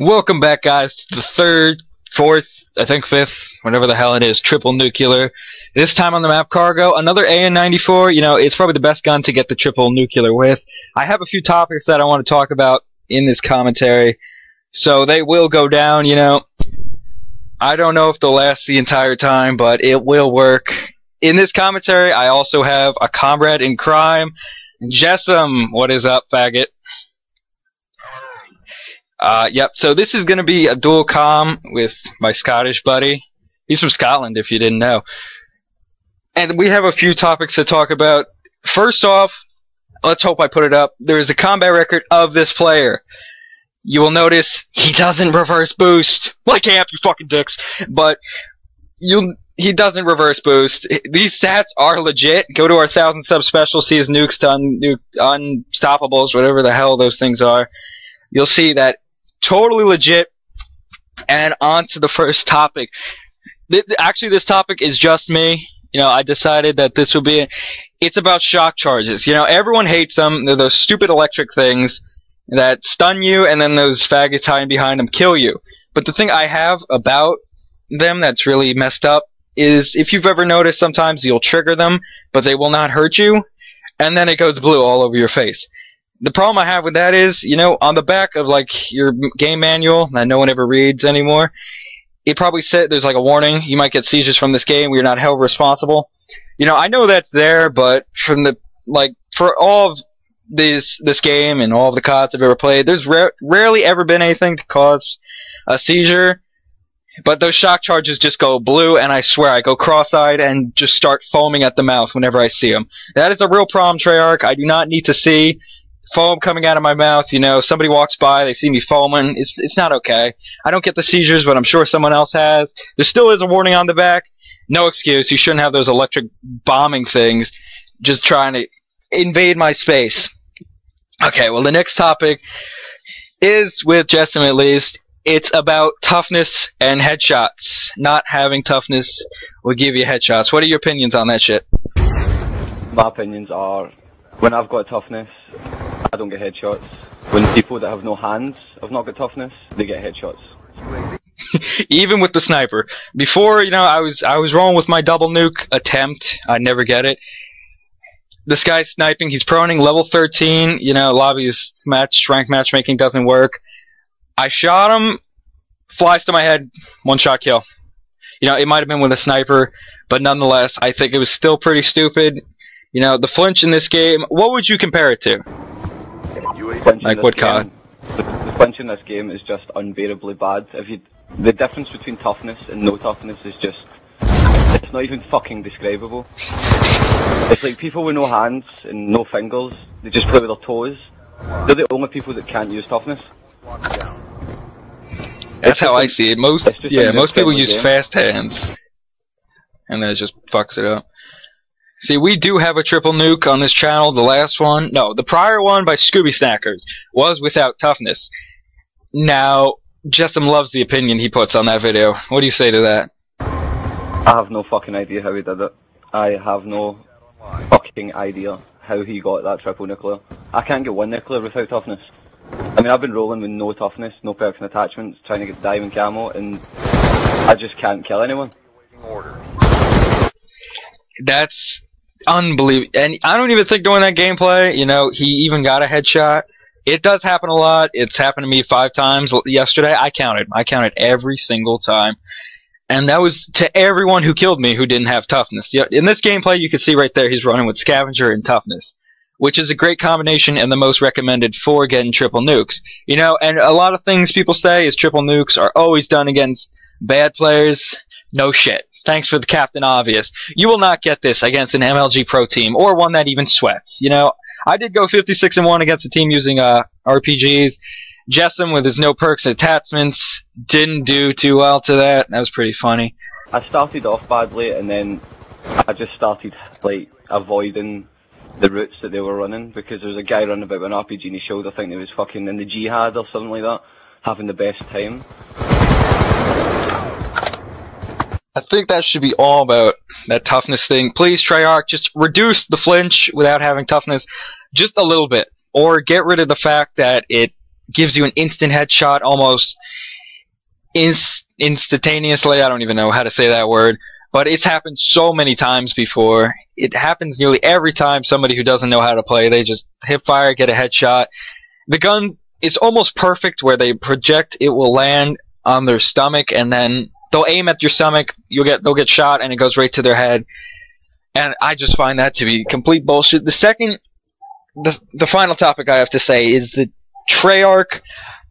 Welcome back, guys, to the third, fourth, I think fifth, whatever the hell it is, triple nuclear. This time on the map Cargo, another AN94. You know, it's probably the best gun to get the triple nuclear with. I have a few topics that I want to talk about in this commentary, so they will go down, you know. I don't know if they'll last the entire time, but it will work. In this commentary, I also have a comrade in crime, Jessam. What is up, faggot? Yep, so this is going to be a dual comm with my Scottish buddy. He's from Scotland, if you didn't know. And we have a few topics to talk about. First off, let's hope I put it up. There is a combat record of this player. You will notice he doesn't reverse boost. Like Amp, you fucking dicks. But he doesn't reverse boost. These stats are legit. Go to our 1,000 sub special, see his nukes to unstoppables, whatever the hell those things are. You'll see that totally legit. And on to the first topic. Actually, this topic is just me. You know, I decided that this would be it's about shock charges. You know, everyone hates them. They're those stupid electric things that stun you, and then those faggots hiding behind them kill you. But the thing I have about them that's really messed up is if you've ever noticed, sometimes you'll trigger them, but they will not hurt you, and then it goes blue all over your face. The problem I have with that is, you know, on the back of, like, your game manual that no one ever reads anymore, it probably said there's, like, a warning. You might get seizures from this game. We're not held responsible. You know, I know that's there, but from the, like, for all of this game and all of the CODs I've ever played, there's rarely ever been anything to cause a seizure. But those shock charges just go blue, and I swear I go cross-eyed and just start foaming at the mouth whenever I see them. That is a real problem, Treyarch. I do not need to see foam coming out of my mouth. You know, somebody walks by, they see me foaming. It's not okay. I don't get the seizures, but I'm sure someone else has. There still is a warning on the back. No excuse. You shouldn't have those electric bombing things just trying to invade my space. Okay, well, the next topic is, with Jessam at least, it's about toughness and headshots. Not having toughness will give you headshots. What are your opinions on that shit? My opinions are, when I've got toughness, I don't get headshots. When people that have no hands have not got toughness, they get headshots. Even with the sniper. Before, you know, I was rolling with my double nuke attempt. I never get it. This guy's sniping. He's proning level 13. You know, lobby's rank matchmaking doesn't work. I shot him. Flies to my head. One shot kill. You know, it might have been with a sniper, but nonetheless, I think it was still pretty stupid. You know, the flinch in this game, what would you compare it to? Like what COD? The flinch in this game is just unbearably bad. The difference between toughness and no toughness is just, it's not even fucking describable. It's like people with no hands and no fingers, they just play with their toes. They're the only people that can't use toughness. That's how I see it. Most people use fast hands, and that just fucks it up. See, we do have a triple nuke on this channel. The last one, no, the prior one by Scooby Snackers was without toughness. Now, Jessam loves the opinion he puts on that video. What do you say to that? I have no fucking idea how he did it. I have no fucking idea how he got that triple nuclear. I can't get one nuclear without toughness. I mean, I've been rolling with no toughness, no perks and attachments, trying to get diamond camo, and I just can't kill anyone. That's unbelievable. And I don't even think during that gameplay, you know, he even got a headshot. It does happen a lot. It's happened to me 5 times yesterday. I counted every single time. And that was to everyone who killed me who didn't have toughness. In this gameplay, you can see right there, he's running with Scavenger and toughness, which is a great combination and the most recommended for getting triple nukes. You know, and a lot of things people say is triple nukes are always done against bad players. No shit. Thanks for the Captain Obvious. You will not get this against an MLG Pro team, or one that even sweats. You know, I did go 56-1 against a team using RPGs. Jessam, with his no perks and attachments, didn't do too well to that. That was pretty funny. I started off badly, and then I just started, like, avoiding the routes that they were running, because there was a guy running about with an RPG in his shoulder, I think he was fucking in the jihad or something like that, having the best time. I think that should be all about that toughness thing. Please, Treyarch, just reduce the flinch without having toughness just a little bit. Or get rid of the fact that it gives you an instant headshot almost instantaneously. I don't even know how to say that word, but it's happened so many times before. It happens nearly every time somebody who doesn't know how to play, they just hip fire, get a headshot. The gun is almost perfect where they project, it will land on their stomach, and then they'll aim at your stomach, they'll get shot, and it goes right to their head. And I just find that to be complete bullshit. The final topic I have to say is the Treyarch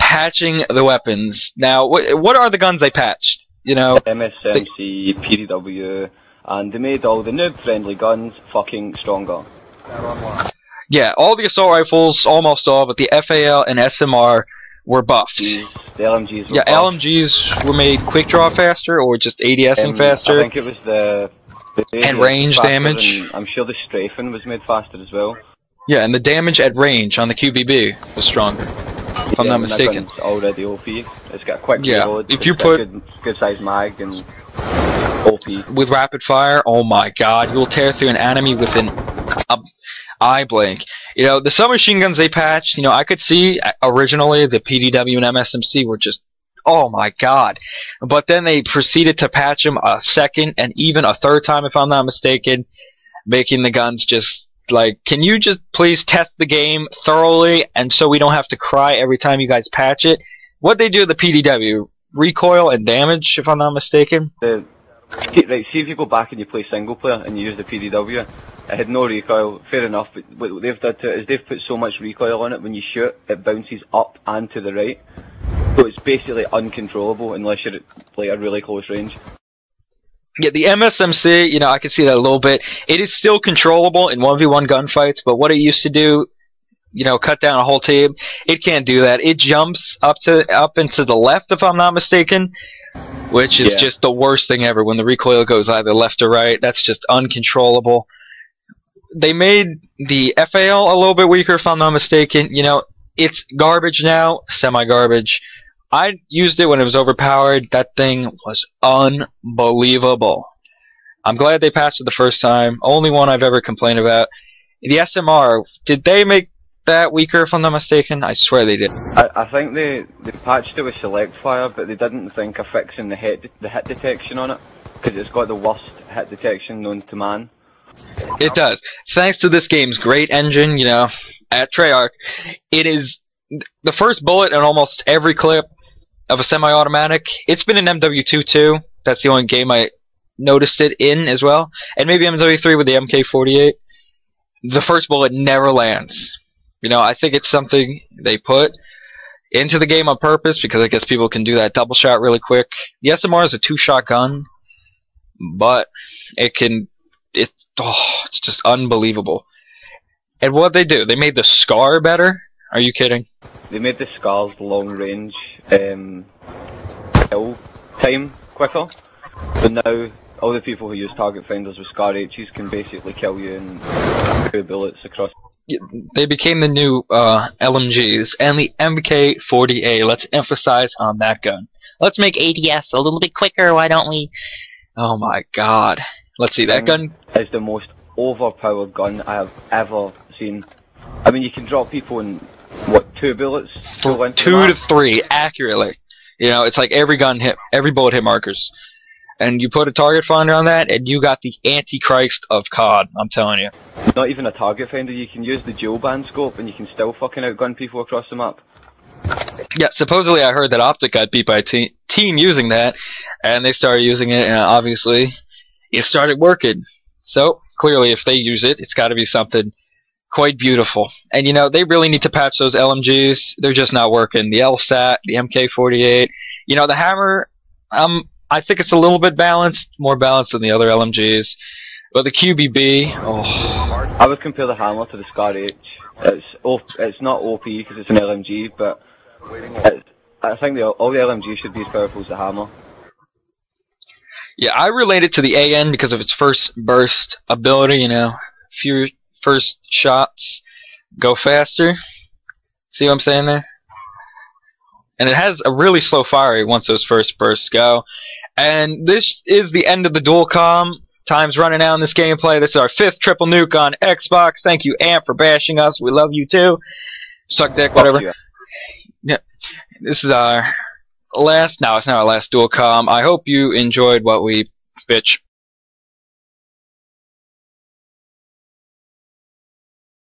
patching the weapons. Now, what are the guns they patched? You know, MSMC, PDW, and they made all the noob-friendly guns fucking stronger. Yeah, all the assault rifles, almost all, but the FAL and SMR were buffed. The LMGs were yeah, buffed. LMGs were made quick draw faster, or just ADSing faster. I think it was the and range damage. And I'm sure the strafing was made faster as well. Yeah, and the damage at range on the QBB was stronger, if I'm not mistaken. That gun's already OP. It's got a quick reload. If you put good size mag and OP with rapid fire, oh my god, you'll tear through an enemy within a eye blink. You know, the submachine guns they patched, you know, I could see originally the PDW and MSMC were just, oh my god. But then they proceeded to patch them a second and even a third time, if I'm not mistaken, making the guns just like, can you just please test the game thoroughly, and so we don't have to cry every time you guys patch it? What'd they do to the PDW? Recoil and damage, if I'm not mistaken? Right, see if you go back and you play single player and you use the PDW, it had no recoil, fair enough, but what they've done to it is they've put so much recoil on it, when you shoot, it bounces up and to the right. So it's basically uncontrollable unless you're at like a really close range. Yeah, the MSMC, you know, I can see that a little bit. It is still controllable in 1v1 gunfights, but what it used to do, you know, cut down a whole team, it can't do that. It jumps up into the left, if I'm not mistaken, which is just the worst thing ever. When the recoil goes either left or right, that's just uncontrollable. They made the FAL a little bit weaker, if I'm not mistaken. You know, it's garbage now, semi-garbage. I used it when it was overpowered. That thing was unbelievable. I'm glad they patched it the first time. Only one I've ever complained about. The SMR, did they make that weaker, if I'm not mistaken? I swear they did. I think they patched it with select fire, but they didn't think of fixing the hit detection on it, because it's got the worst hit detection known to man. It does. Thanks to this game's great engine, you know, at Treyarch, it is the first bullet in almost every clip of a semi-automatic. It's been in MW2 too. That's the only game I noticed it in as well. And maybe MW3 with the MK48. The first bullet never lands. You know, I think it's something they put into the game on purpose, because I guess people can do that double shot really quick. The SMR is a two-shot gun, but it's just unbelievable. And what they do, they made the SCAR better? Are you kidding? They made the SCAR's long range kill time quicker. So now all the people who use target finders with SCAR H's can basically kill you in 2 bullets across. They became the new LMGs and the MK40A. Let's emphasize on that gun. Let's make ADS a little bit quicker, why don't we? Oh my god. Let's see, that gun is the most overpowered gun I have ever seen. I mean, you can drop people in, what, 2 bullets? 2 to 3, accurately. You know, it's like every bullet hit markers. And you put a target finder on that, and you got the Antichrist of COD, I'm telling you. Not even a target finder, you can use the dual band scope, and you can still fucking outgun people across the map. Yeah, supposedly I heard that Optic got beat by a team using that, and they started using it, and obviously it started working. So, clearly if they use it, it's got to be something quite beautiful. And you know, they really need to patch those LMGs. They're just not working. The LSAT, the MK48. You know, the Hammer, I think it's a little bit balanced, more balanced than the other LMGs. But the QBB, oh. I would compare the Hammer to the SCAR H. It's not OP because it's an LMG, but I think all the LMGs should be as powerful as the Hammer. Yeah, I relate it to the AN because of its first burst ability, you know. Few first shots go faster. See what I'm saying there? And it has a really slow fire rate once those first bursts go. And this is the end of the dual comm. Time's running out in this gameplay. This is our 5th triple nuke on Xbox. Thank you, Amp, for bashing us. We love you too. Suck dick, whatever. Yeah. This is our last. No, it's not our last dual com. I hope you enjoyed what we bitch